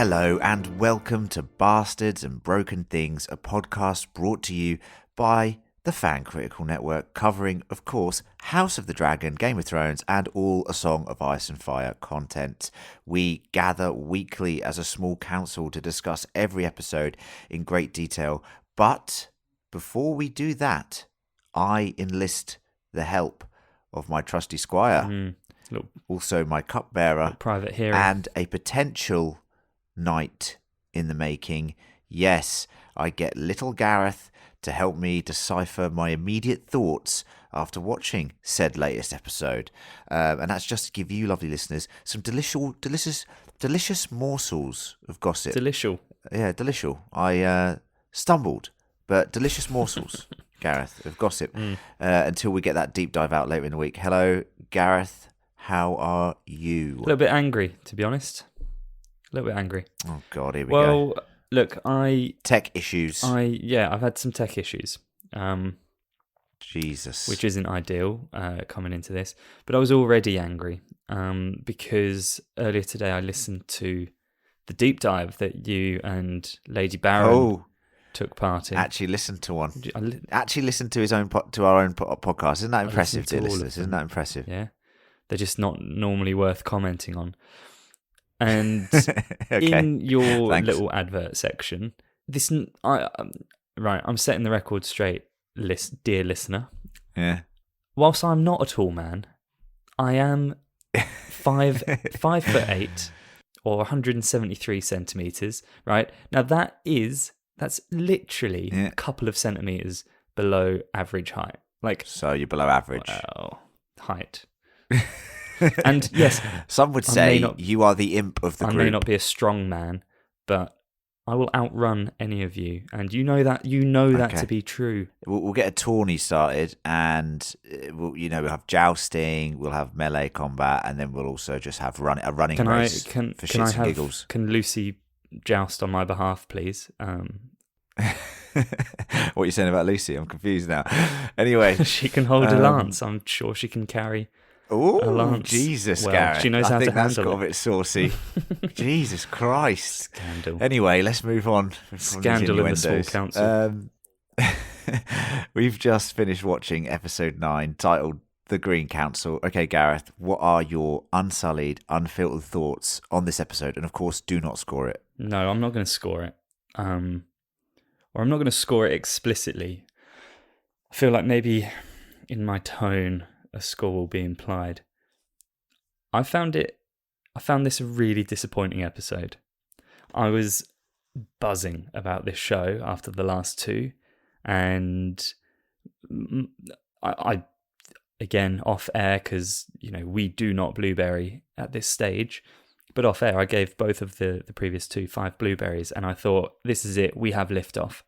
Hello and welcome to Bastards and Broken Things, a podcast brought to you by the Fan Critical Network, covering, of course, House of the Dragon, Game of Thrones, and all A Song of Ice and Fire content. We gather weekly as a small council to discuss every episode in great detail, but before we do that, I enlist the help of my trusty squire, also my cupbearer, private hero, and a potential knight in the making. Yes, I get little Gareth to help me decipher my immediate thoughts after watching said latest episode. And that's just to give you, lovely listeners, some delicious morsels of gossip. Delicious. Yeah, delicious. I stumbled, but delicious morsels, Gareth, of gossip, until we get that deep dive out later in the week. Hello, Gareth. How are you? A little bit angry, to be honest. A little bit angry. Oh, God, here we go. go. Well, look, Tech issues. I've had some tech issues. Jesus. Which isn't ideal coming into this. But I was already angry because earlier today I listened to the deep dive that you and Lady Baron took part in. Actually listened to one. Actually listened to our own podcast. Isn't that impressive, dear listeners? Isn't that impressive? Yeah. They're just not normally worth commenting on. And okay. in your Thanks. little advert section, I'm setting the record straight, dear listener. Yeah. Whilst I'm not a tall man, I am 5'8" or 173 centimeters. Right now, that's literally a couple of centimeters below average height. So you're below average. Well, height. And yes, some would say you are the imp of the group. I may not be a strong man, but I will outrun any of you, and you know that to be true. We'll get a tourney started, and we'll have jousting, we'll have melee combat, and then we'll also just have a running race for shits and giggles. Can Lucy joust on my behalf, please? What are you saying about Lucy? I'm confused now. Anyway, she can hold a lance. I'm sure she can carry. Oh, Jesus, Gareth. She knows how to handle it. I think that's got a bit saucy. Jesus Christ. Scandal. Anyway, let's move on. Scandal in the small council. We've just finished watching episode 9, titled The Green Council. Okay, Gareth, what are your unsullied, unfiltered thoughts on this episode? And of course, do not score it. No, I'm not going to score it. Or I'm not going to score it explicitly. I feel like maybe in my tone a score will be implied. I found this a really disappointing episode. I was buzzing about this show after the last two, and I again off air, because we do not blueberry at this stage, but off air I gave both of the previous 5 blueberries, and I thought, this is it, we have liftoff.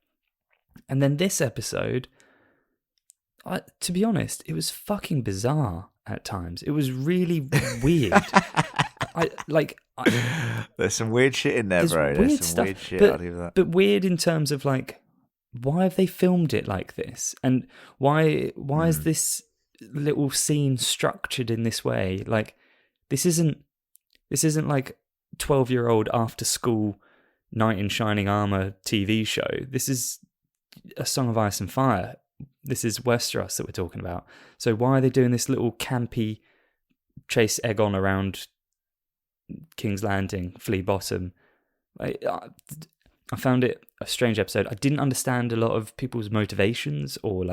And then this episode, to be honest, it was fucking bizarre at times. It was really weird. There's some weird shit in there, bro. There's some weird shit. I'll do that. But weird in terms of why have they filmed it like this? And why is this little scene structured in this way? This isn't like 12-year-old after school knight in shining armor TV show. This is A Song of Ice and Fire. This is Westeros that we're talking about. So why are they doing this little campy chase Aegon around King's Landing, Flea Bottom? I found it a strange episode. I didn't understand a lot of people's motivations, or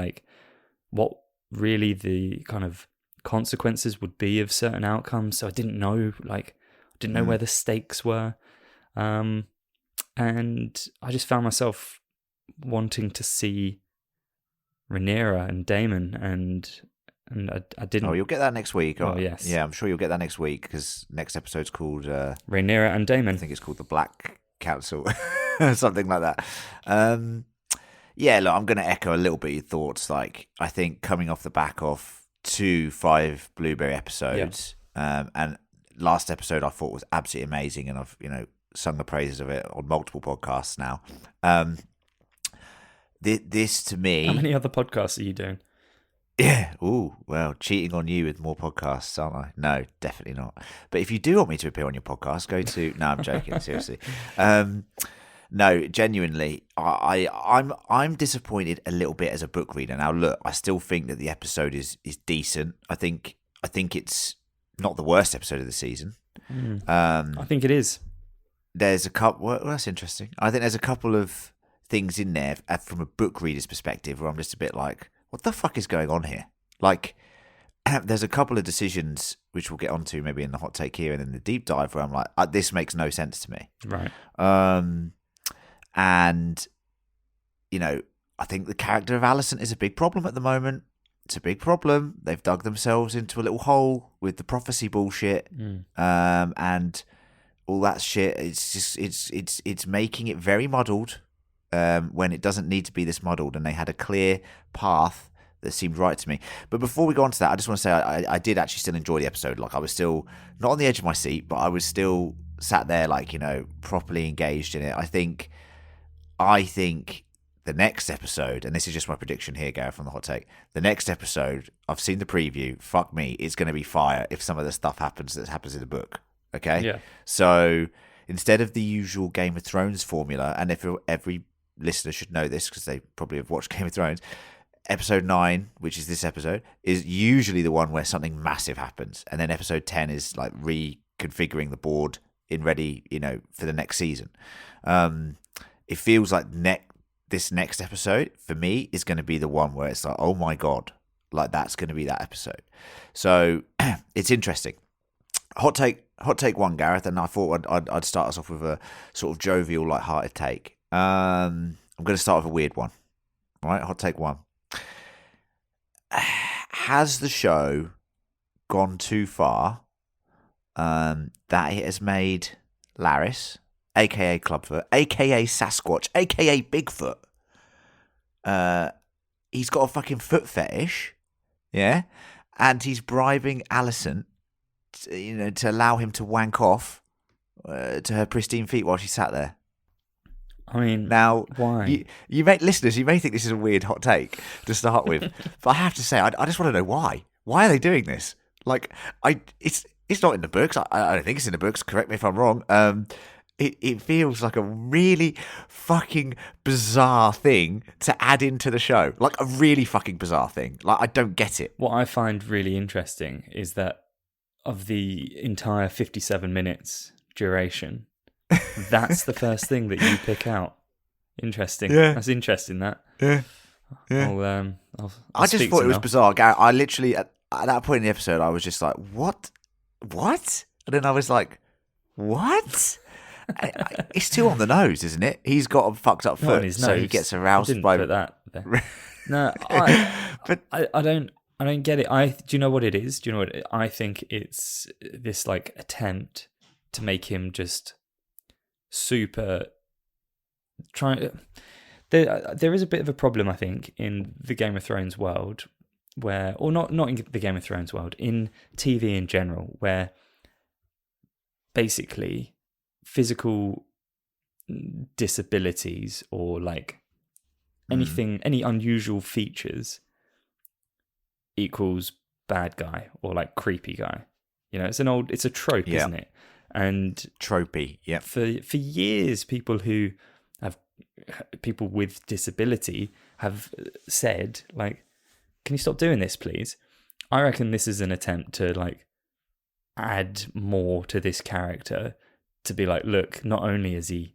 what really the kind of consequences would be of certain outcomes. So I didn't know, where the stakes were. And I just found myself wanting to see Rhaenyra and Daemon, and I didn't. Oh, you'll get that next week. Oh, yes. Yeah, I'm sure you'll get that next week, because next episode's called Rhaenyra and Daemon. I think it's called the Black Council, something like that. Yeah, look, I'm going to echo a little bit your thoughts. I think coming off the back of 2 5 blueberry episodes, and last episode I thought was absolutely amazing, and I've sung the praises of it on multiple podcasts now. This to me. How many other podcasts are you doing? Yeah. Ooh, well, cheating on you with more podcasts, aren't I? No, definitely not. But if you do want me to appear on your podcast, go to. No, I'm joking. Seriously. No, genuinely, I'm disappointed a little bit as a book reader. Now, look, I still think that the episode is decent. I think it's not the worst episode of the season. I think it is. There's a couple. Well, that's interesting. I think there's a couple of things in there from a book reader's perspective where I'm just a bit like, what the fuck is going on here? Like, there's a couple of decisions which we'll get onto maybe in the hot take here and in the deep dive where I'm like, this makes no sense to me. Right. And I think the character of Alicent is a big problem at the moment. It's a big problem. They've dug themselves into a little hole with the prophecy bullshit, and all that shit. It's just it's making it very muddled when it doesn't need to be this muddled. And they had a clear path that seemed right to me. But before we go on to that, I just want to say I did actually still enjoy the episode. Like, I was still not on the edge of my seat, but I was still sat there, like, properly engaged in it. I think the next episode, and this is just my prediction here, Gareth, from the hot take. The next episode, I've seen the preview. Fuck me, it's going to be fire if some of the stuff happens that happens in the book. Okay, Yeah. So instead of the usual Game of Thrones formula, and if every listener should know this because they probably have watched Game of Thrones, episode 9, which is this episode, is usually the one where something massive happens, and then episode 10 is like reconfiguring the board in ready, for the next season. It feels like this next episode for me is going to be the one where it's like, oh my god, like that's going to be that episode. So it's interesting. Hot take one, Gareth, and I thought I'd start us off with a sort of jovial, light-hearted take. I'm going to start with a weird one. All right, hot take one. Has the show gone too far that it has made Laris, aka Clubfoot, aka Sasquatch, aka Bigfoot, he's got a fucking foot fetish, yeah, and he's bribing Alicent, to allow him to wank off to her pristine feet while she sat there. I mean, now, why? You may, listeners, you may think this is a weird hot take to start with, but I have to say, I just want to know why. Why are they doing this? Like, it's not in the books. I don't think it's in the books. Correct me if I'm wrong. It feels like a really fucking bizarre thing to add into the show. Like, a really fucking bizarre thing. Like, I don't get it. What I find really interesting is that of the entire 57 minutes duration, that's the first thing that you pick out. Interesting. Yeah. That's interesting, that. Yeah. I'll I just thought it was bizarre. I literally, at that point in the episode, I was just like, what? And then I was like, what? It's too on the nose, isn't it? He's got a fucked up foot, so he gets aroused by that. No, but I don't get it. Do you know what it is? Do you know what I think? It's this like attempt to make him just super there is a bit of a problem, I think, in the Game of Thrones world where, or not in the Game of Thrones world, in TV in general, where basically physical disabilities or like anything, any unusual features equals bad guy or like creepy guy. It's a trope, isn't it? And tropey, yeah. For years, people with disability have said, like, can you stop doing this, please? I reckon this is an attempt to like add more to this character, to be like, look, not only is he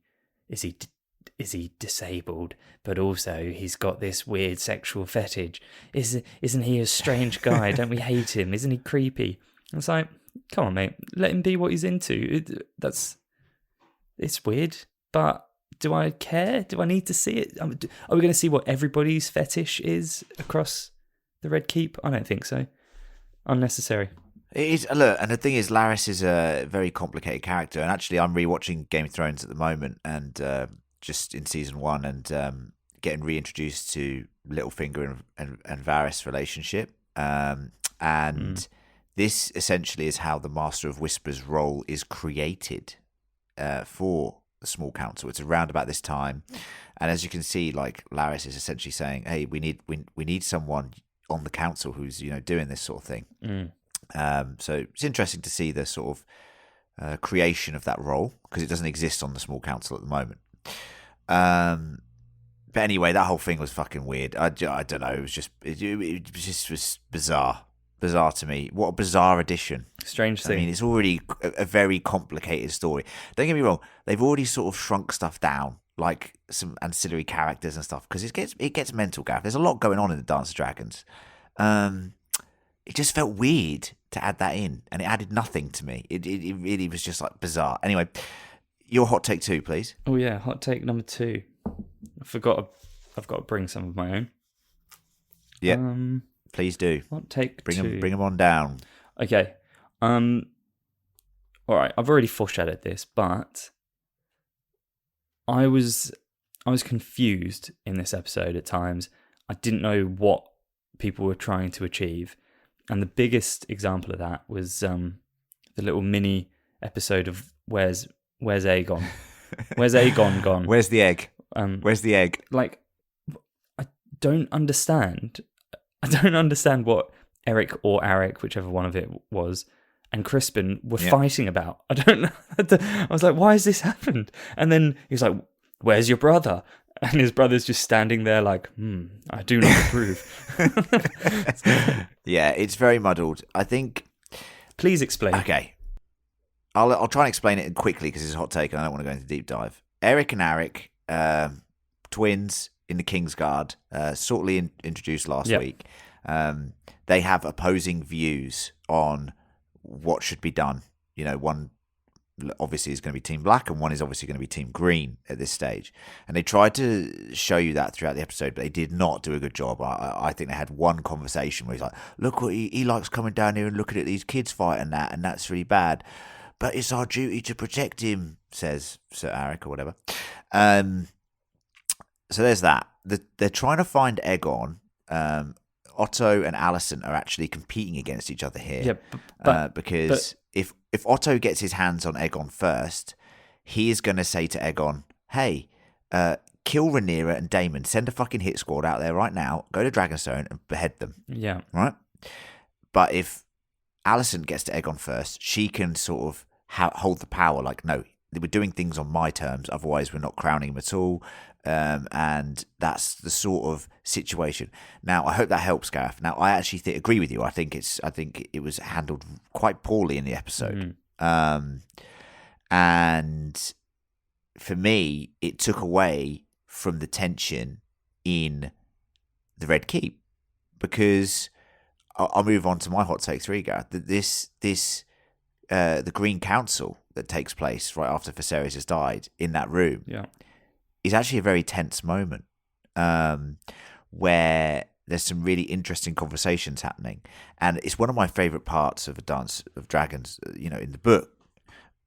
disabled, but also he's got this weird sexual fetish. Isn't he a strange guy? Don't we hate him? Isn't he creepy? It's like, come on, mate, let him be what he's into. It's weird, but do I care? Do I need to see it? Are we going to see what everybody's fetish is across the Red Keep? I don't think so. Unnecessary. It is. Look, and the thing is, Laris is a very complicated character. And actually, I'm rewatching Game of Thrones at the moment, and just in season 1, and getting reintroduced to Littlefinger and Varys' relationship. This essentially is how the Master of Whispers role is created for the small council. It's around about this time, and as you can see, like, Laris is essentially saying, "Hey, we need someone on the council who's doing this sort of thing. So it's interesting to see the sort of creation of that role, because it doesn't exist on the small council at the moment. But anyway, that whole thing was fucking weird. I don't know. It was just was bizarre to me. What a bizarre addition. Strange thing. I mean, it's already a very complicated story. Don't get me wrong. They've already sort of shrunk stuff down, like some ancillary characters and stuff, because it gets mental, Gareth. There's a lot going on in the Dance of Dragons. It just felt weird to add that in, and it added nothing to me. It really was just like bizarre. Anyway, your hot take 2, please. Oh yeah, hot take number 2. I've got to bring some of my own. Yeah, please do. Hot take 2. Bring them on down. Okay. All right. I've already foreshadowed this, but I was confused in this episode at times. I didn't know what people were trying to achieve, and the biggest example of that was the little mini episode of Where's Aegon? Where's Aegon gone? Where's the egg? Where's the egg? Like, I don't understand what Eric or Arik, whichever one of it was, and Crispin were fighting about. I don't know. I was like, why has this happened? And then he was like, where's your brother? And his brother's just standing there like, I do not approve. Yeah, it's very muddled. I think... Please explain. Okay. I'll try and explain it quickly because it's a hot take and I don't want to go into deep dive. Eric and Arik, twins in the Kingsguard, shortly introduced last week. They have opposing views on what should be done. One obviously is going to be Team Black and one is obviously going to be Team Green at this stage. And they tried to show you that throughout the episode, but they did not do a good job. I think they had one conversation where he's like, look what he likes coming down here and looking at these kids fighting that, and that's really bad. But it's our duty to protect him, says Sir Arik or whatever. So there's that. They're trying to find Aegon. Otto and Alicent are actually competing against each other here. Because if Otto gets his hands on Aegon first, he is going to say to Aegon, hey, kill Rhaenyra and Daemon. Send a fucking hit squad out there right now. Go to Dragonstone and behead them. Yeah. Right? But if Alicent gets to Aegon first, she can sort of hold the power. Like, no, we're doing things on my terms. Otherwise, we're not crowning him at all. And that's the sort of situation. Now, I hope that helps, Gareth. Now, I actually agree with you. I think it was handled quite poorly in the episode. And for me, it took away from the tension in the Red Keep, because I'll move on to my hot take 3, Gareth. The Green Council that takes place right after Viserys has died in that room. Yeah. Is actually a very tense moment where there's some really interesting conversations happening. And it's one of my favourite parts of A Dance of Dragons, in the book.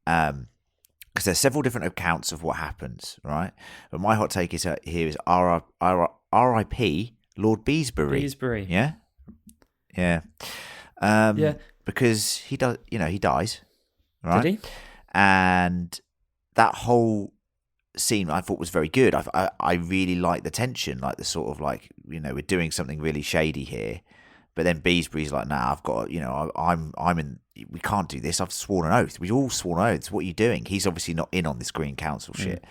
Because there's several different accounts of what happens, right? But my hot take is here is R.I.P. Lord Beesbury. Yeah? Yeah. Because he does, he dies, right? Did he? And that whole scene I thought was very good. I really like the tension, like the sort of like, we're doing something really shady here, but then Beesbury's like, nah, I've got, I'm in, we can't do this. I've sworn an oath. We've all sworn oaths. What are you doing? He's obviously not in on this Green Council shit.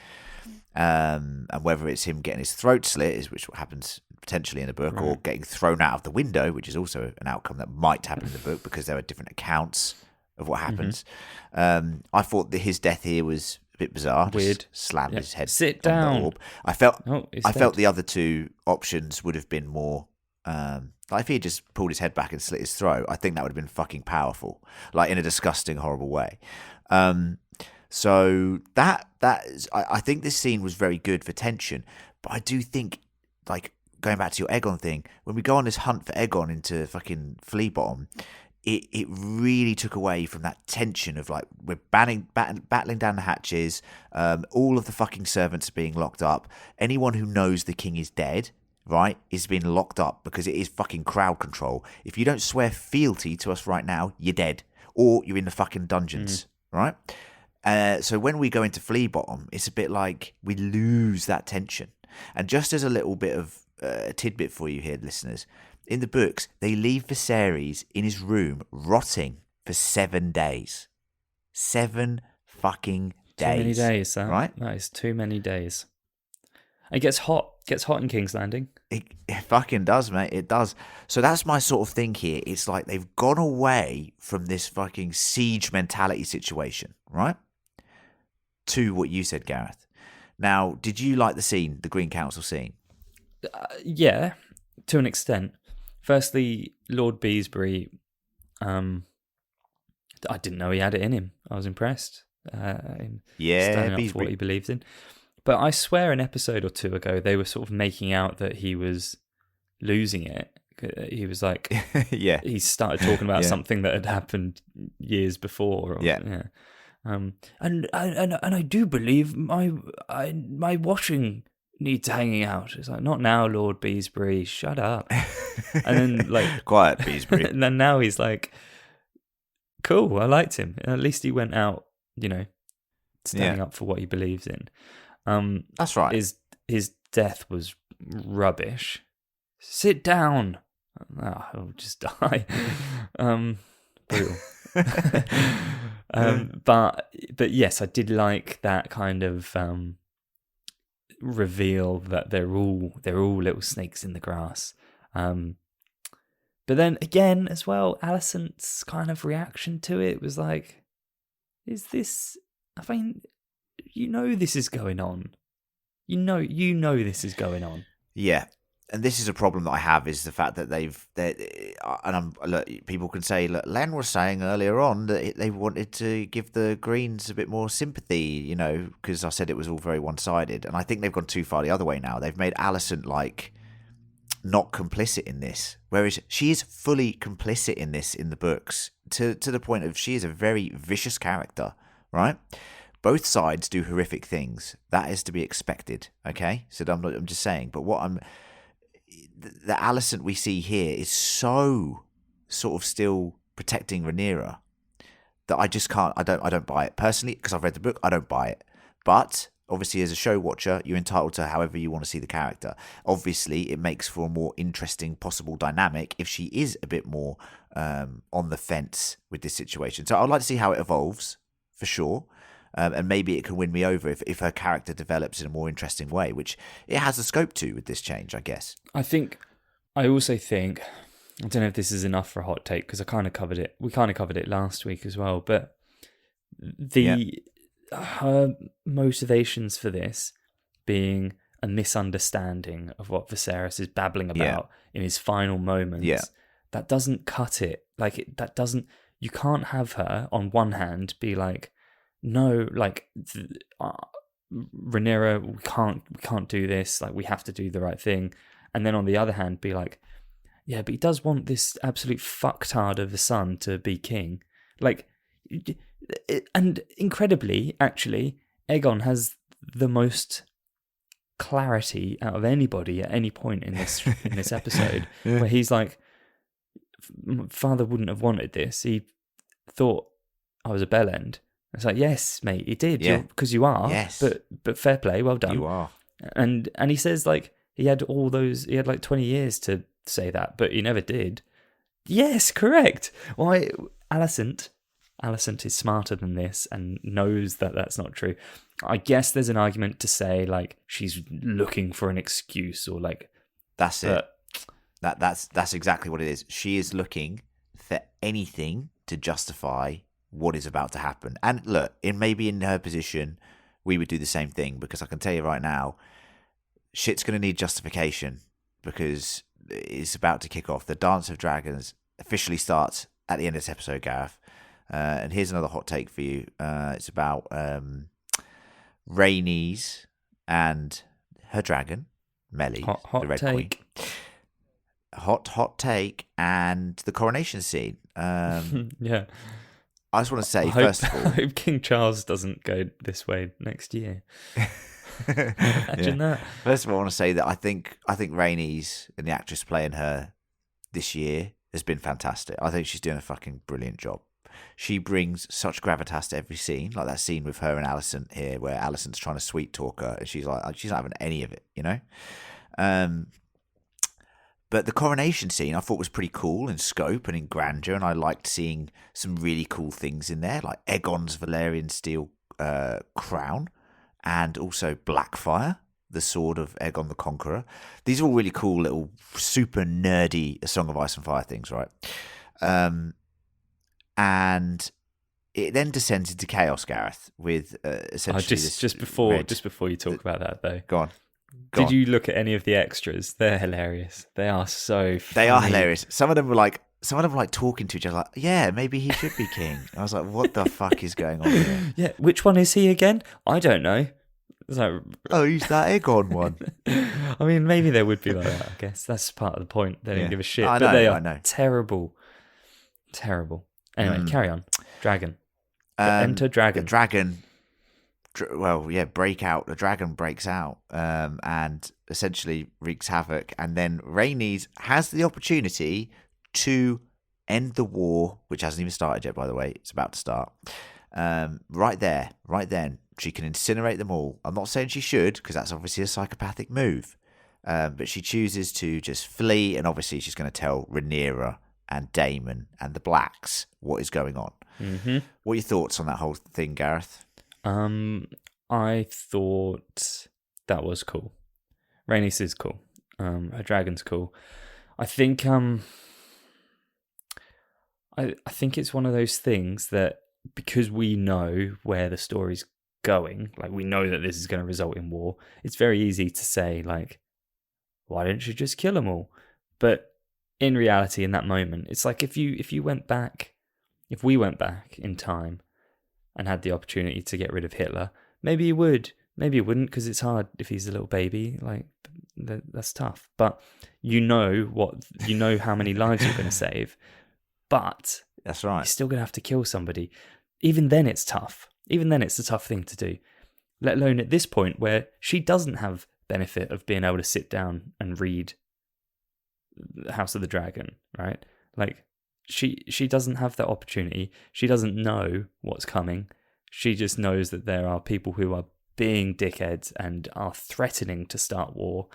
And whether it's him getting his throat slit, which happens potentially in the book, or getting thrown out of the window, which is also an outcome that might happen in the book because there are different accounts of what happens. I thought that his death here was a bit bizarre. Weird. Just slammed his head. Sit on down. The orb. I felt dead. the other two options would have been more. Like if he had just pulled his head back and slit his throat, I think that would have been fucking powerful, like in a disgusting, horrible way. So that is, I think this scene was very good for tension, but I do think, like, going back to your Aegon thing, when we go on this hunt for Aegon into fucking Flea Bottom, it really took away from that tension of like, we're battling down the hatches, all of the fucking servants are being locked up, anyone who knows the king is dead, right, is being locked up because it is fucking crowd control. If you don't swear fealty to us right now, you're dead, or you're in the fucking dungeons, right? So when we go into Flea Bottom, it's a bit like we lose that tension. And just as a little bit of a tidbit for you here, listeners, in the books, they leave Viserys in his room rotting for 7 days. 7 fucking days. Too many days, that. Right? That is too many days. It gets hot. Gets hot in King's Landing. It fucking does, mate. It does. So that's my sort of thing here. It's like they've gone away from this fucking siege mentality situation, right? To what you said, Gareth. Now, did you like the scene, the Green Council scene? Yeah, to an extent. Firstly, Lord Beesbury, I didn't know he had it in him. I was impressed. Standing up for what he believes in. But I swear an episode or two ago, they were sort of making out that he was losing it. He was like, yeah. He started talking about something that had happened years before. And I do believe my washing needs hanging out. It's like, not now, Lord Beesbury, shut up. And then like, quiet, Beesbury. And then now he's like, cool, I liked him. At least he went out, standing up for what he believes in. That's right. His death was rubbish. Sit down. I'll just die. Brutal. But yes, I did like that kind of reveal that they're all little snakes in the grass. But then again, as well, Alicent's kind of reaction to it was like, "Is this? I mean, this is going on. You know this is going on." Yeah. And this is a problem that I have, is the fact that people can say, look, Len was saying earlier on that they wanted to give the Greens a bit more sympathy, because I said it was all very one-sided. And I think they've gone too far the other way now. They've made Alicent, not complicit in this, whereas she is fully complicit in this in the books, to the point of she is a very vicious character, right? Both sides do horrific things. That is to be expected, okay? So I'm just saying. But the Alicent we see here is so sort of still protecting Rhaenyra that I just can't. I don't buy it personally, because I've read the book. I don't buy it. But obviously, as a show watcher, you're entitled to however you want to see the character. Obviously, it makes for a more interesting possible dynamic if she is a bit more on the fence with this situation. So I'd like to see how it evolves, for sure. And maybe it can win me over if her character develops in a more interesting way, which it has the scope to with this change, I guess. I also think, I don't know if this is enough for a hot take, because we kind of covered it last week as well, but her motivations for this being a misunderstanding of what Viserys is babbling about in his final moments, that doesn't cut it. You can't have her on one hand be like, no, Rhaenyra, we can't do this. We have to do the right thing. And then on the other hand, be like, yeah, but he does want this absolute fucktard of a son to be king. And incredibly, actually, Aegon has the most clarity out of anybody at any point in this episode, where he's like, father wouldn't have wanted this. He thought I was a bellend. It's like, yes, mate, he did, because you are. Yes. But fair play, well done. You are. And he says he had 20 years to say that, but he never did. Yes, correct. Why, Alicent is smarter than this and knows that that's not true. I guess there's an argument to say she's looking for an excuse, or that's it. That's exactly what it is. She is looking for anything to justify what is about to happen. And look, maybe in her position, we would do the same thing, because I can tell you right now, shit's going to need justification, because it's about to kick off. The Dance of Dragons officially starts at the end of this episode, Gareth. And here's another hot take for you. It's about Rhaenys and her dragon, Melly, hot the Red take. Queen. Hot take, and the coronation scene. Yeah. I just want to say, first of all, I hope King Charles doesn't go this way next year. Imagine that. First of all, I want to say that I think Rhaenys and the actress playing her this year has been fantastic. I think she's doing a fucking brilliant job. She brings such gravitas to every scene, like that scene with her and Alicent here, where Alicent's trying to sweet talk her, and she's not having any of it, But the coronation scene I thought was pretty cool in scope and in grandeur, and I liked seeing some really cool things in there, like Aegon's Valyrian steel crown, and also Blackfire, the sword of Aegon the Conqueror. These are all really cool little super nerdy A Song of Ice and Fire things, right? And it then descends into chaos, Gareth, with essentially just before you talk about that though. Go on. Did you look at any of the extras? They're hilarious. They are so funny. They are hilarious. Some of them were like talking to each other, like, yeah, maybe he should be king. I was like, what the fuck is going on here? Yeah, which one is he again? I don't know. It's like, oh, he's that Aegon one. I mean, maybe there would be like that, I guess. That's part of the point. They don't give a shit. I but they are know. Terrible. Terrible. Anyway, carry on. Dragon. Enter dragon. The dragon... break out. The dragon breaks out and essentially wreaks havoc. And then Rhaenys has the opportunity to end the war, which hasn't even started yet, by the way. It's about to start. Right then. She can incinerate them all. I'm not saying she should, because that's obviously a psychopathic move. But she chooses to just flee, and obviously she's going to tell Rhaenyra and Daemon and the Blacks what is going on. Mm-hmm. What are your thoughts on that whole thing, Gareth? I thought that was cool. Rhaenys is cool. A dragon's cool. I think I think it's one of those things that, because we know where the story's going, like we know that this is going to result in war, it's very easy to say, like, why didn't you just kill them all? But in reality, in that moment, it's like if we went back in time and had the opportunity to get rid of Hitler, maybe you would, maybe you wouldn't, because it's hard if he's a little baby, like that's tough. But you know how many lives you're going to save, but that's right, you're still going to have to kill somebody. Even then it's tough. Even then it's a tough thing to do, let alone at this point where she doesn't have benefit of being able to sit down and read House of the Dragon, right? Like, she doesn't have that opportunity. She doesn't know what's coming. She just knows that there are people who are being dickheads and are threatening to start war.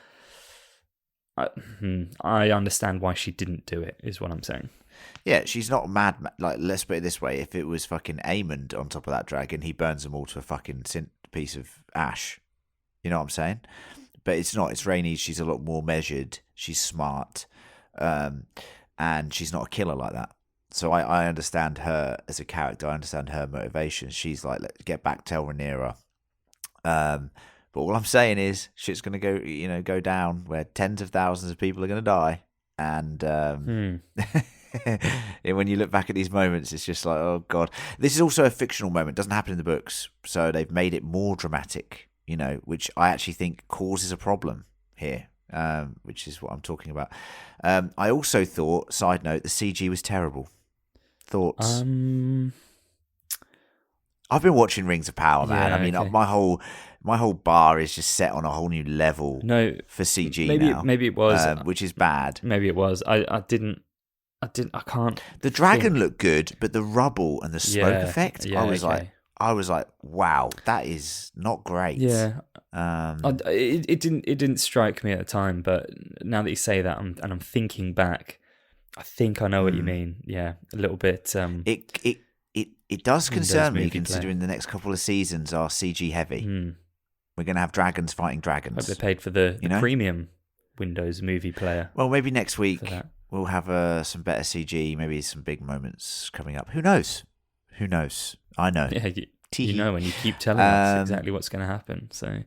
I understand why she didn't do it, is what I'm saying. Yeah, she's not mad. Like, let's put it this way: if it was fucking Aemond on top of that dragon, he burns them all to a fucking piece of ash. You know what I'm saying? But it's not. It's Rhaenys. She's a lot more measured. She's smart, and she's not a killer like that. So I understand her as a character. I understand her motivations. She's like, let's get back, tell Rhaenyra. But all I'm saying is, shit's gonna go down where tens of thousands of people are gonna die, and and when you look back at these moments, it's just like, oh god. This is also a fictional moment. It doesn't happen in the books, so they've made it more dramatic, which I actually think causes a problem here, which is what I'm talking about. I also thought, side note, the CG was terrible. Thoughts? I've been watching Rings of Power, man. Yeah, I mean, okay. my whole bar is just set on a whole new level. For CG now. Maybe it was, which is bad. Maybe it was. I can't. The dragon looked good, but the rubble and the smoke effect, yeah, I was like, wow, that is not great. Yeah. It didn't strike me at the time, but now that you say that, I'm thinking back, I think I know what you mean. Yeah, a little bit. It does concern me, considering the next couple of seasons are CG heavy. We're going to have dragons fighting dragons. Hope they paid for the premium Windows movie player. Well, maybe next week we'll have some better CG, maybe some big moments coming up. Who knows? I know. Yeah, you know, and you keep telling us exactly what's going to happen. So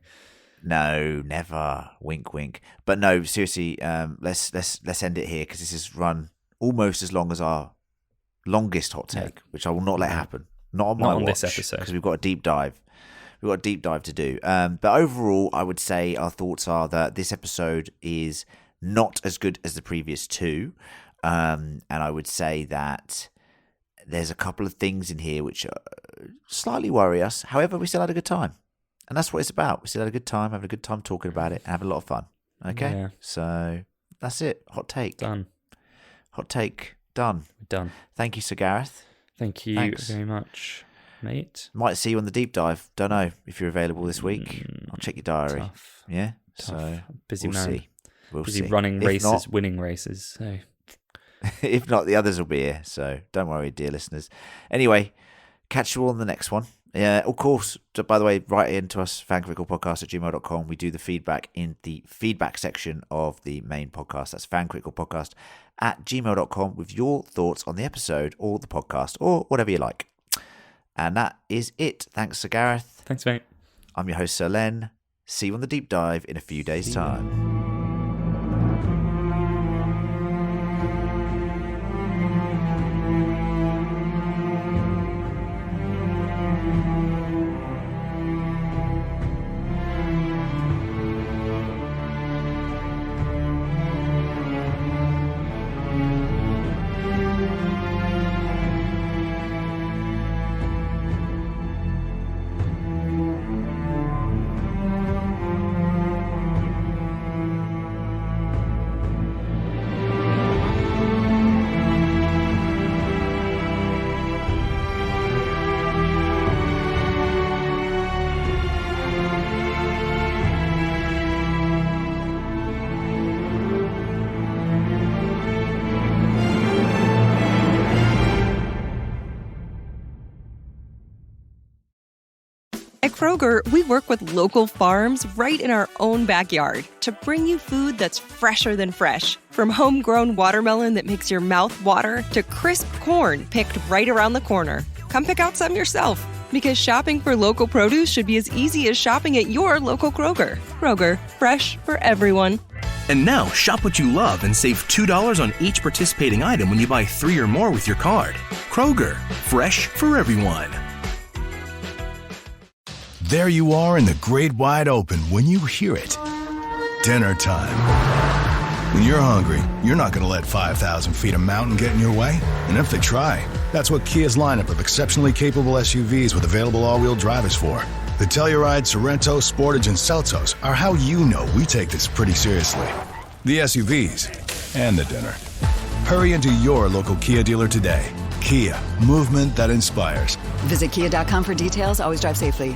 no, never. Wink, wink. But no, seriously. Let's end it here, because this has run almost as long as our longest hot take, which I will not let happen. Not on my watch, this episode, because we've got a deep dive. We've got a deep dive to do. But overall, I would say our thoughts are that this episode is not as good as the previous two. And I would say that there's a couple of things in here which slightly worry us. However, we still had a good time. And that's what it's about. We still had a good time, having a good time talking about it, and having a lot of fun. Okay? Yeah. So that's it. Hot take. Done. Hot take. Done. Done. Thank you, Sir Gareth. Thank you very much, mate. Might see you on the deep dive. Don't know if you're available this week. I'll check your diary. Tough. Yeah. Tough. So Busy we'll man. see. We'll busy see. running If races, not- winning races. So If not, the others will be here, so don't worry, dear listeners. Anyway, catch you all on the next one. Yeah, of course, by the way, write in to us, fancriticalpodcast@gmail.com. We do the feedback in the feedback section of the main podcast. That's fancriticalpodcast@gmail.com with your thoughts on the episode or the podcast or whatever you like. And that is it. Thanks to Gareth. thanks, mate. I'm your host, Ser Len. See you on the deep dive in a few days' time. At Kroger, we work with local farms right in our own backyard to bring you food that's fresher than fresh. From homegrown watermelon that makes your mouth water to crisp corn picked right around the corner. Come pick out some yourself, because shopping for local produce should be as easy as shopping at your local Kroger. Kroger, fresh for everyone. And now, shop what you love and save $2 on each participating item when you buy 3 or more with your card. Kroger, fresh for everyone. There you are in the great wide open when you hear it. Dinner time. When you're hungry, you're not going to let 5,000 feet of mountain get in your way. And if they try, that's what Kia's lineup of exceptionally capable SUVs with available all-wheel drive is for. The Telluride, Sorento, Sportage, and Seltos are how you know we take this pretty seriously. The SUVs and the dinner. Hurry into your local Kia dealer today. Kia, movement that inspires. Visit kia.com for details. Always drive safely.